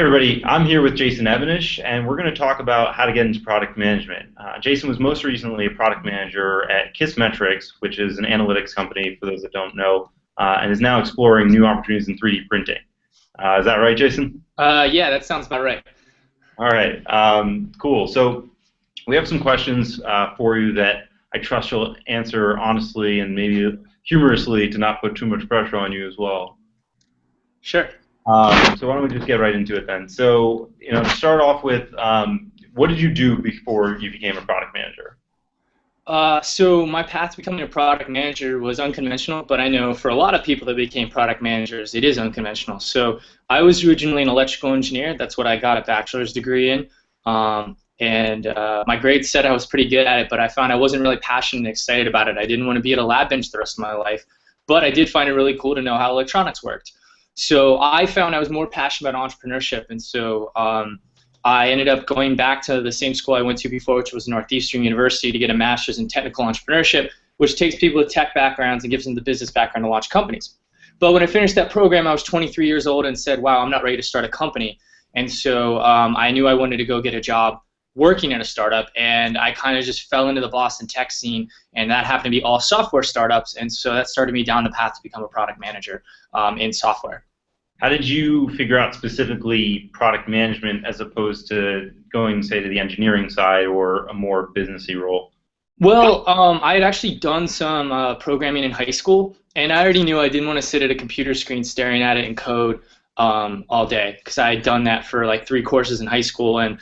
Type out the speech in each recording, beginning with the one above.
Hey everybody, I'm here with Jason Evanish, and we're going to talk about how to get into product management. Jason was most recently a product manager at KISSMetrics, which is an analytics company, for those that don't know, and is now exploring new opportunities in 3D printing. Is that right, Jason? Yeah, that sounds about right. All right, cool. So we have some questions for you that I trust you'll answer honestly and maybe humorously to not put too much pressure on you as well. Sure. So why don't we just get right into it then? So, to start off with, what did you do before you became a product manager? So my path to becoming a product manager was unconventional, but I know for a lot of people that became product managers, it is unconventional. So I was originally an electrical engineer. That's what I got a bachelor's degree in. And my grades said I was pretty good at it, but I found I wasn't really passionate and excited about it. I didn't want to be at a lab bench the rest of my life, but I did find it really cool to know how electronics worked. So I found I was more passionate about entrepreneurship, and so I ended up going back to the same school I went to before, which was Northeastern University, to get a master's in technical entrepreneurship, which takes people with tech backgrounds and gives them the business background to launch companies. But when I finished that program, I was 23 years old and said, wow, I'm not ready to start a company. And so I knew I wanted to go get a job working at a startup, and I kind of just fell into the Boston tech scene, and that happened to be all software startups, and so that started me down the path to become a product manager in software. How did you figure out specifically product management as opposed to going, say, to the engineering side or a more businessy role? Well, I had actually done some programming in high school, and I already knew I didn't want to sit at a computer screen staring at it and code all day, because I had done that for like 3 courses in high school, and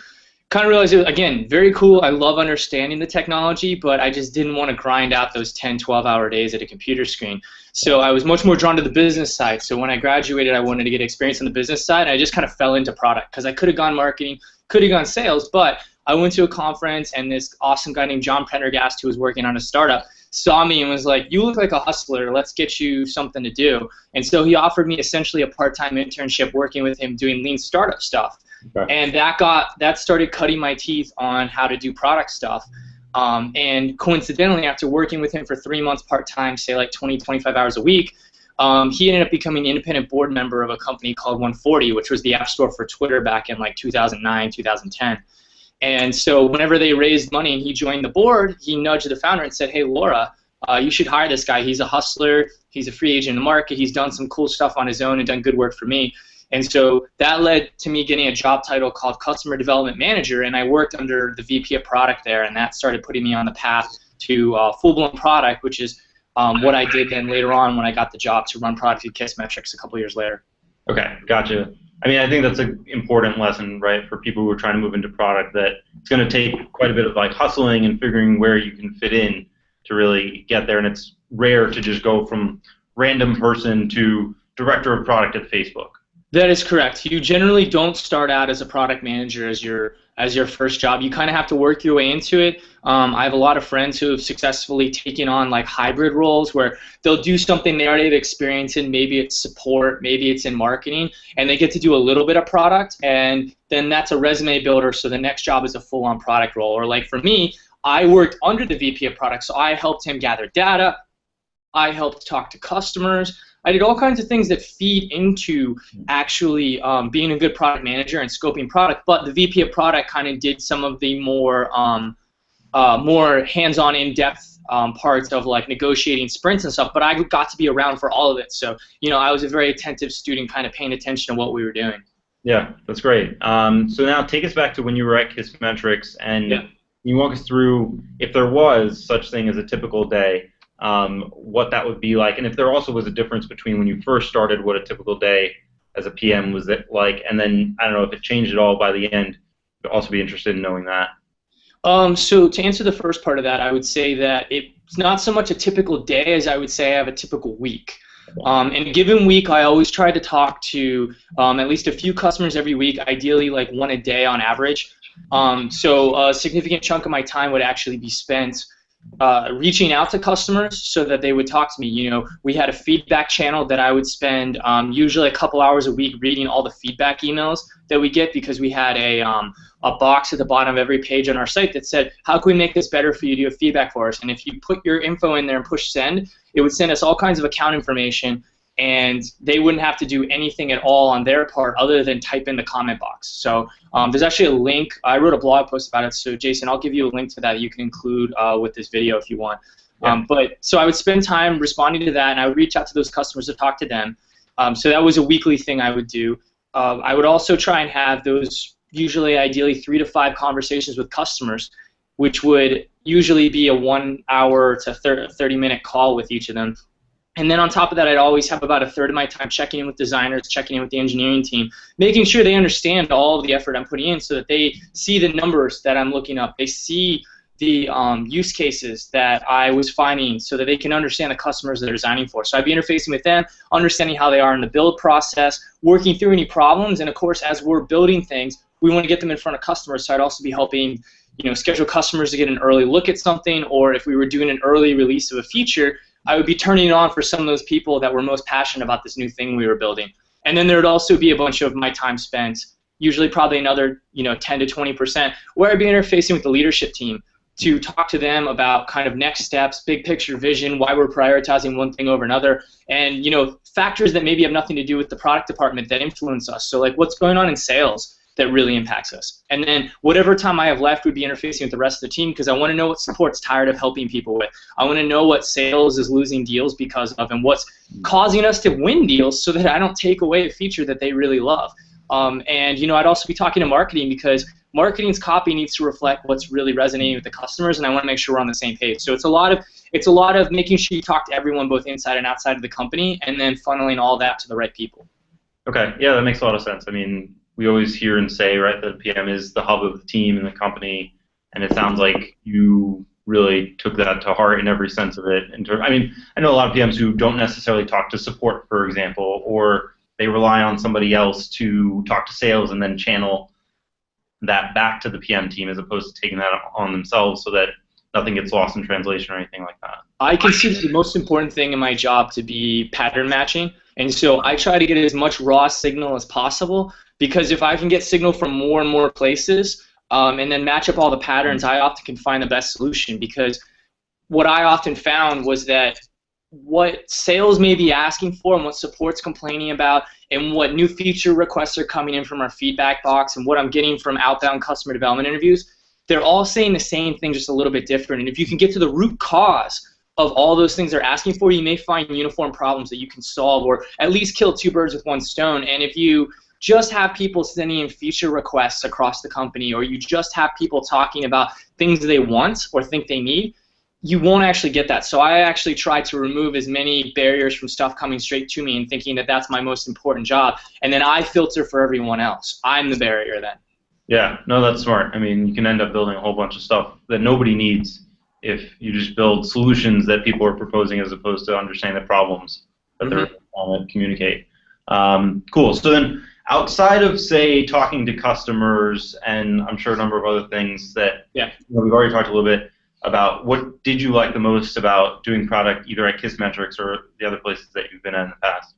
kind of realized, again, very cool. I love understanding the technology, but I just didn't want to grind out those 10, 12-hour days at a computer screen. So I was much more drawn to the business side. So when I graduated, I wanted to get experience on the business side, and I just kind of fell into product, because I could have gone marketing, could have gone sales, but I went to a conference, and this awesome guy named John Prendergast, who was working on a startup, saw me and was like, you look like a hustler, let's get you something to do. And so he offered me essentially a part-time internship working with him doing lean startup stuff. Okay. And that started cutting my teeth on how to do product stuff. And coincidentally, after working with him for 3 months part-time, say like 20, 25 hours a week, he ended up becoming an independent board member of a company called 140, which was the app store for Twitter back in like 2009, 2010. And so whenever they raised money and he joined the board, he nudged the founder and said, hey, Laura, you should hire this guy. He's a hustler. He's a free agent in the market. He's done some cool stuff on his own and done good work for me. And so that led to me getting a job title called Customer Development Manager, and I worked under the VP of Product there, and that started putting me on the path to full-blown product, which is what I did then later on when I got the job to run product at KISSMetrics a couple years later. Okay, gotcha. I mean, I think that's an important lesson, right, for people who are trying to move into product, that it's going to take quite a bit of like hustling and figuring where you can fit in to really get there, and it's rare to just go from random person to director of product at Facebook. That is correct. You generally don't start out as a product manager as your first job. You kind of have to work your way into it. I have a lot of friends who have successfully taken on like hybrid roles where they'll do something they already have experience in. Maybe it's support, maybe it's in marketing, and they get to do a little bit of product, and then that's a resume builder. So the next job is a full-on product role. Or like for me, I worked under the VP of product, so I helped him gather data. I helped talk to customers. I did all kinds of things that feed into actually being a good product manager and scoping product, but the VP of product kind of did some of the more hands-on, in-depth parts of like negotiating sprints and stuff, but I got to be around for all of it. So, I was a very attentive student kind of paying attention to what we were doing. Yeah, that's great. So now take us back to when you were at KISSMetrics, and yeah. You walk us through, if there was such thing as a typical day, what that would be like, and if there also was a difference between when you first started, what a typical day as a PM was like, and then I don't know if it changed at all by the end. I'd also be interested in knowing that. So to answer the first part of that, I would say that it's not so much a typical day as I would say I have a typical week. In a given week, I always try to talk to at least a few customers every week, ideally like one a day on average. So a significant chunk of my time would actually be spent reaching out to customers so that they would talk to me. We had a feedback channel that I would spend usually a couple hours a week reading all the feedback emails that we get, because we had a box at the bottom of every page on our site that said, how can we make this better for you? Do you have feedback for us? And if you put your info in there and push send, it would send us all kinds of account information and they wouldn't have to do anything at all on their part other than type in the comment box. So there's actually a link. I wrote a blog post about it, so Jason, I'll give you a link to that you can include with this video if you want. Yeah. But so I would spend time responding to that, and I would reach out to those customers to talk to them. So that was a weekly thing I would do. I would also try and have those usually, ideally, 3 to 5 conversations with customers, which would usually be a 1 hour to 30-minute call with each of them. And then on top of that, I'd always have about a third of my time checking in with designers, checking in with the engineering team, making sure they understand all of the effort I'm putting in so that they see the numbers that I'm looking up. They see the use cases that I was finding so that they can understand the customers they're designing for. So I'd be interfacing with them, understanding how they are in the build process, working through any problems, and of course, as we're building things, we want to get them in front of customers, so I'd also be helping schedule customers to get an early look at something, or if we were doing an early release of a feature, I would be turning it on for some of those people that were most passionate about this new thing we were building. And then there would also be a bunch of my time spent, usually probably another 10 to 20%, where I'd be interfacing with the leadership team to talk to them about kind of next steps, big picture vision, why we're prioritizing one thing over another, and factors that maybe have nothing to do with the product department that influence us. So like what's going on in sales that really impacts us. And then whatever time I have left would be interfacing with the rest of the team, because I want to know what support's tired of helping people with. I want to know what sales is losing deals because of, and what's causing us to win deals so that I don't take away a feature that they really love. And I'd also be talking to marketing, because marketing's copy needs to reflect what's really resonating with the customers, and I want to make sure we're on the same page. So it's a lot of making sure you talk to everyone both inside and outside of the company, and then funneling all that to the right people. Okay, yeah, that makes a lot of sense. I mean, we always hear and say, right, that PM is the hub of the team and the company, and it sounds like you really took that to heart in every sense of it. I mean, I know a lot of PMs who don't necessarily talk to support, for example, or they rely on somebody else to talk to sales and then channel that back to the PM team as opposed to taking that on themselves so that nothing gets lost in translation or anything like that. I consider the most important thing in my job to be pattern matching, and so I try to get as much raw signal as possible, because if I can get signal from more and more places and then match up all the patterns, I often can find the best solution. Because what I often found was that what sales may be asking for and what support's complaining about and what new feature requests are coming in from our feedback box and what I'm getting from outbound customer development interviews, they're all saying the same thing, just a little bit different. And if you can get to the root cause of all those things they're asking for, you may find uniform problems that you can solve, or at least kill 2 birds with 1 stone. And if you just have people sending in feature requests across the company, or you just have people talking about things they want or think they need, you won't actually get that. So I actually try to remove as many barriers from stuff coming straight to me and thinking that that's my most important job, and then I filter for everyone else. I'm the barrier then. Yeah, no, that's smart. I mean, you can end up building a whole bunch of stuff that nobody needs if you just build solutions that people are proposing as opposed to understanding the problems that they're trying to communicate. Cool. So then, outside of, say, talking to customers, and I'm sure a number of other things that we've already talked a little bit about, what did you like the most about doing product either at KISSMetrics or the other places that you've been in the past?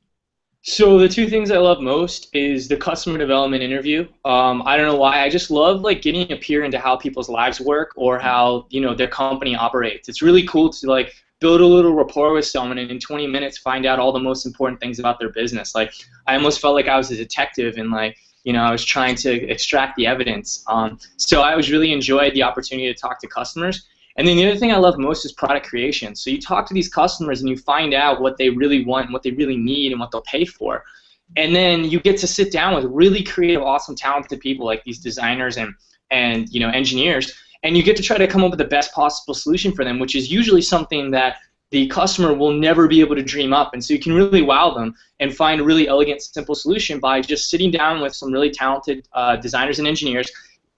So the 2 things I love most is the customer development interview. I don't know why. I just love getting a peer into how people's lives work or how their company operates. It's really cool to build a little rapport with someone and in 20 minutes find out all the most important things about their business. I almost felt like I was a detective and I was trying to extract the evidence. So I always really enjoyed the opportunity to talk to customers. And then the other thing I love most is product creation. So you talk to these customers and you find out what they really want and what they really need and what they'll pay for. And then you get to sit down with really creative, awesome, talented people like these designers and engineers, and you get to try to come up with the best possible solution for them, which is usually something that the customer will never be able to dream up. And so you can really wow them and find a really elegant, simple solution by just sitting down with some really talented designers and engineers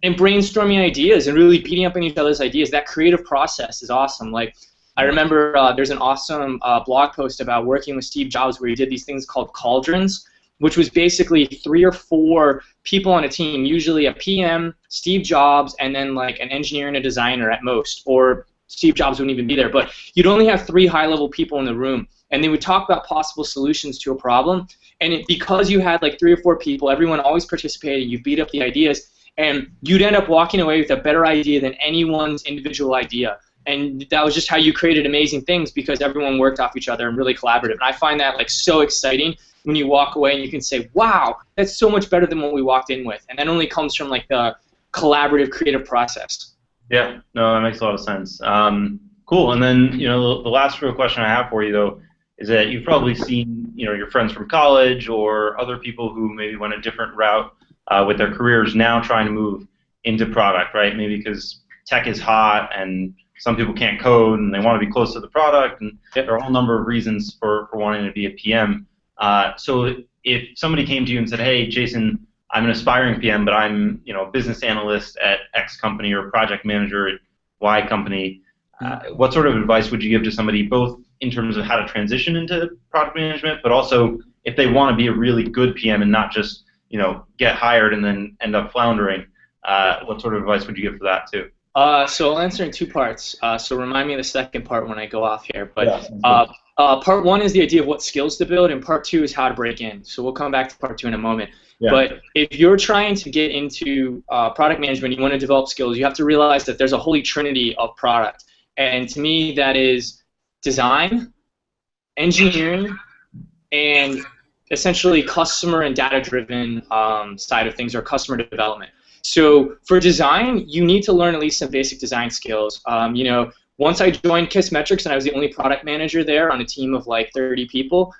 and brainstorming ideas and really beating up on each other's ideas. That creative process is awesome. I remember there's an awesome blog post about working with Steve Jobs where he did these things called cauldrons, which was basically 3 or 4 people on a team, usually a PM, Steve Jobs, and then an engineer and a designer at most, or Steve Jobs wouldn't even be there. But you'd only have 3 high-level people in the room, and they would talk about possible solutions to a problem. And because you had 3 or 4 people, everyone always participated, you beat up the ideas, and you'd end up walking away with a better idea than anyone's individual idea. And that was just how you created amazing things, because everyone worked off each other and really collaborative. And I find that like so exciting when you walk away and you can say, wow, that's so much better than what we walked in with. And that only comes from like the collaborative creative process. Yeah, no, that makes a lot of sense. Cool. And then, the last real question I have for you, though, is that you've probably seen, your friends from college or other people who maybe went a different route with their careers now trying to move into product, right? Maybe because tech is hot and some people can't code and they want to be close to the product, and there are a whole number of reasons for wanting to be a PM. So if somebody came to you and said, hey, Jason, I'm an aspiring PM, but I'm a business analyst at X company or project manager at Y company, what sort of advice would you give to somebody, both in terms of how to transition into product management, but also if they want to be a really good PM and not just get hired and then end up floundering, what sort of advice would you give for that too? So I'll answer in two parts. So remind me of the second part when I go off here. But part one is the idea of what skills to build, and part two is how to break in. So we'll come back to part two in a moment. Yeah. But if you're trying to get into product management, you want to develop skills, you have to realize that there's a holy trinity of product. And to me, that is design, engineering, and essentially customer and data-driven side of things, or customer development. So for design, you need to learn at least some basic design skills. Once I joined KISSMetrics and I was the only product manager there on a team of like 30 people,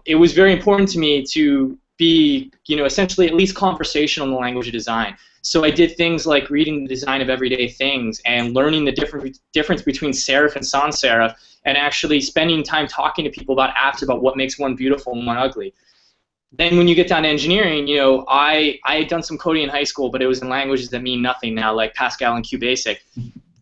it was very important to me to be, essentially at least conversational in the language of design. So I did things like reading the design of everyday things and learning the difference between serif and sans serif, and actually spending time talking to people about apps, about what makes one beautiful and one ugly. Then when you get down to engineering, I had done some coding in high school, but it was in languages that mean nothing now, like Pascal and QBasic.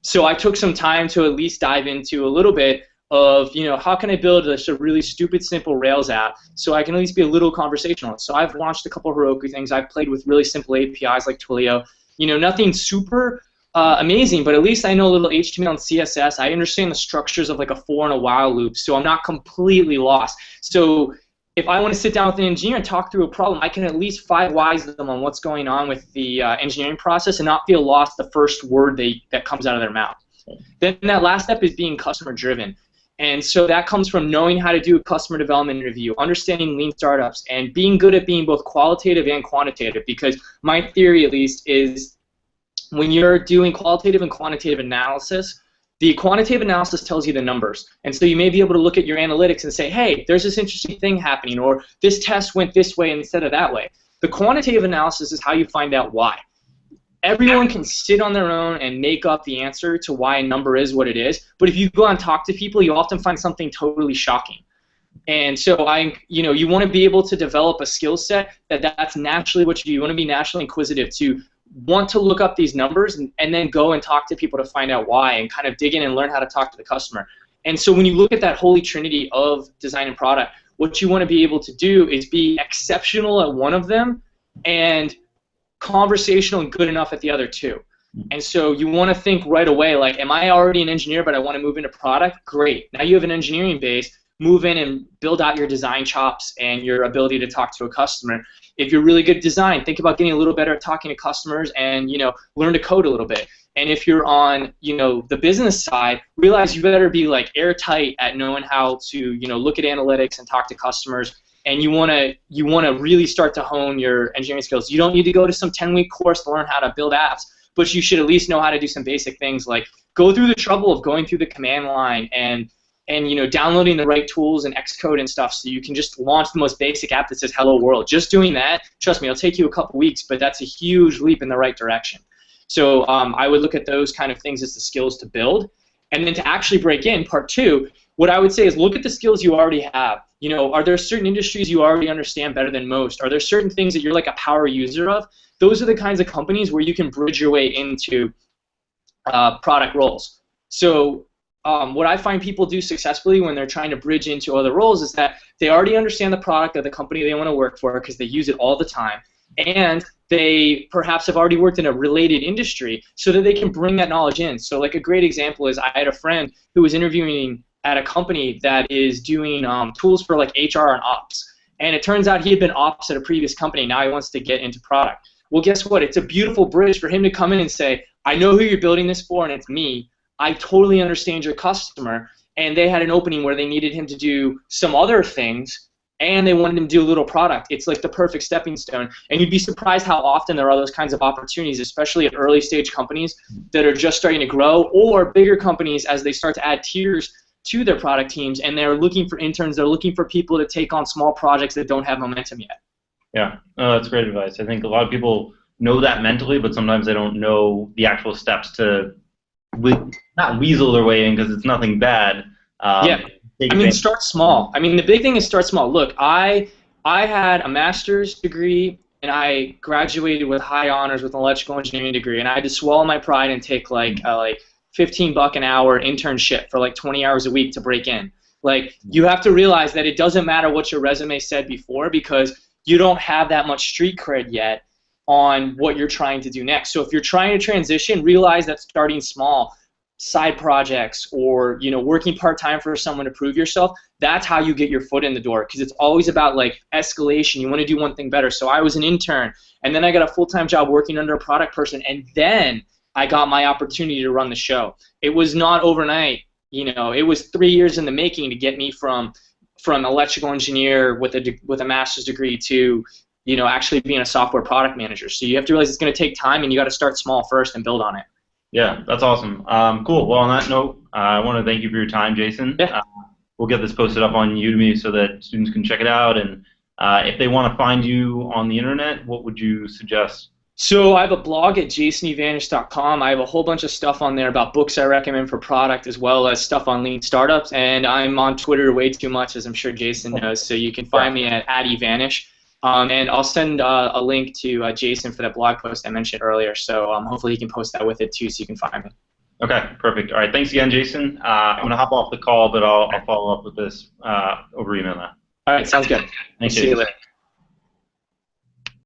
So I took some time to at least dive into a little bit of, how can I build a really stupid, simple Rails app so I can at least be a little conversational. So I've launched a couple of Heroku things. I've played with really simple APIs like Twilio. Nothing super amazing, but at least I know a little HTML and CSS. I understand the structures of like a for and a while loop, so I'm not completely lost. So if I want to sit down with an engineer and talk through a problem, I can at least 5 whys them on what's going on with the engineering process and not feel lost the first word that comes out of their mouth. Then that last step is being customer driven. And so that comes from knowing how to do a customer development interview, understanding lean startups, and being good at being both qualitative and quantitative, because my theory at least is when you're doing qualitative and quantitative analysis, the quantitative analysis tells you the numbers, and so you may be able to look at your analytics and say, hey, there's this interesting thing happening, or this test went this way instead of that way. The quantitative analysis is how you find out why. Everyone can sit on their own and make up the answer to why a number is what it is, but if you go and talk to people, you often find something totally shocking. And so you want to be able to develop a skill set that's naturally what you do. You want to be naturally inquisitive, to want to look up these numbers and then go and talk to people to find out why, and kind of dig in and learn how to talk to the customer. And so when you look at that holy trinity of design and product, what you want to be able to do is be exceptional at one of them and conversational and good enough at the other two. And so you want to think right away, like, am I already an engineer but I want to move into product? Great. Now you have an engineering base. Move in and build out your design chops and your ability to talk to a customer. If you're really good at design, think about getting a little better at talking to customers and learn to code a little bit. And if you're on the business side, realize you better be like airtight at knowing how to look at analytics and talk to customers. And you want to really start to hone your engineering skills. You don't need to go to some 10-week course to learn how to build apps, but you should at least know how to do some basic things, like go through the trouble of going through the command line and downloading the right tools and Xcode and stuff, so you can just launch the most basic app that says hello world. Just doing that, trust me, it'll take you a couple weeks, but that's a huge leap in the right direction. So I would look at those kind of things as the skills to build. And then to actually break in, part two, what I would say is look at the skills you already have. Are there certain industries you already understand better than most? Are there certain things that you're like a power user of? Those are the kinds of companies where you can bridge your way into product roles. So what I find people do successfully when they're trying to bridge into other roles is that they already understand the product of the company they want to work for because they use it all the time, and they perhaps have already worked in a related industry so that they can bring that knowledge in. So like a great example is I had a friend who was interviewing at a company that is doing tools for like HR and ops, and it turns out he had been ops at a previous company. Now he wants to get into product. Well, guess what? It's a beautiful bridge for him to come in and say, I know who you're building this for, and it's me. I totally understand your customer, and they had an opening where they needed him to do some other things, and they wanted him to do a little product. It's like the perfect stepping stone. And you'd be surprised how often there are those kinds of opportunities, especially at early stage companies that are just starting to grow, or bigger companies as they start to add tiers to their product teams, and they're looking for interns, they're looking for people to take on small projects that don't have momentum yet. Yeah, that's great advice. I think a lot of people know that mentally, but sometimes they don't know the actual steps to not weasel their way in, because it's nothing bad. Yeah, I mean, start small. I mean, the big thing is start small. Look, I had a master's degree, and I graduated with high honors with an electrical engineering degree, and I had to swallow my pride and take like $15 an hour internship for like 20 hours a week to break in. Like, you have to realize that it doesn't matter what your resume said before, because you don't have that much street cred yet on what you're trying to do next. So if you're trying to transition, realize that starting small, side projects, or working part-time for someone to prove yourself, that's how you get your foot in the door, because it's always about like escalation. You want to do one thing better. So I was an intern, and then I got a full-time job working under a product person, and then I got my opportunity to run the show. It was not overnight. It was 3 years in the making to get me from electrical engineer with a master's degree to actually being a software product manager. So you have to realize it's going to take time, and you got to start small first and build on it. Yeah, that's awesome. Cool. Well, on that note, I want to thank you for your time, Jason. Yeah. We'll get this posted up on Udemy so that students can check it out. And if they want to find you on the internet, what would you suggest? So I have a blog at jasonevanish.com. I have a whole bunch of stuff on there about books I recommend for product, as well as stuff on lean startups. And I'm on Twitter way too much, as I'm sure Jason knows. So you can find me at @evanish. And I'll send a link to Jason for that blog post I mentioned earlier. So hopefully he can post that with it too, so you can find me. Okay, perfect. All right, thanks again, Jason. I'm going to hop off the call, but I'll follow up with this over email now. All right, sounds good. Thanks, See you later.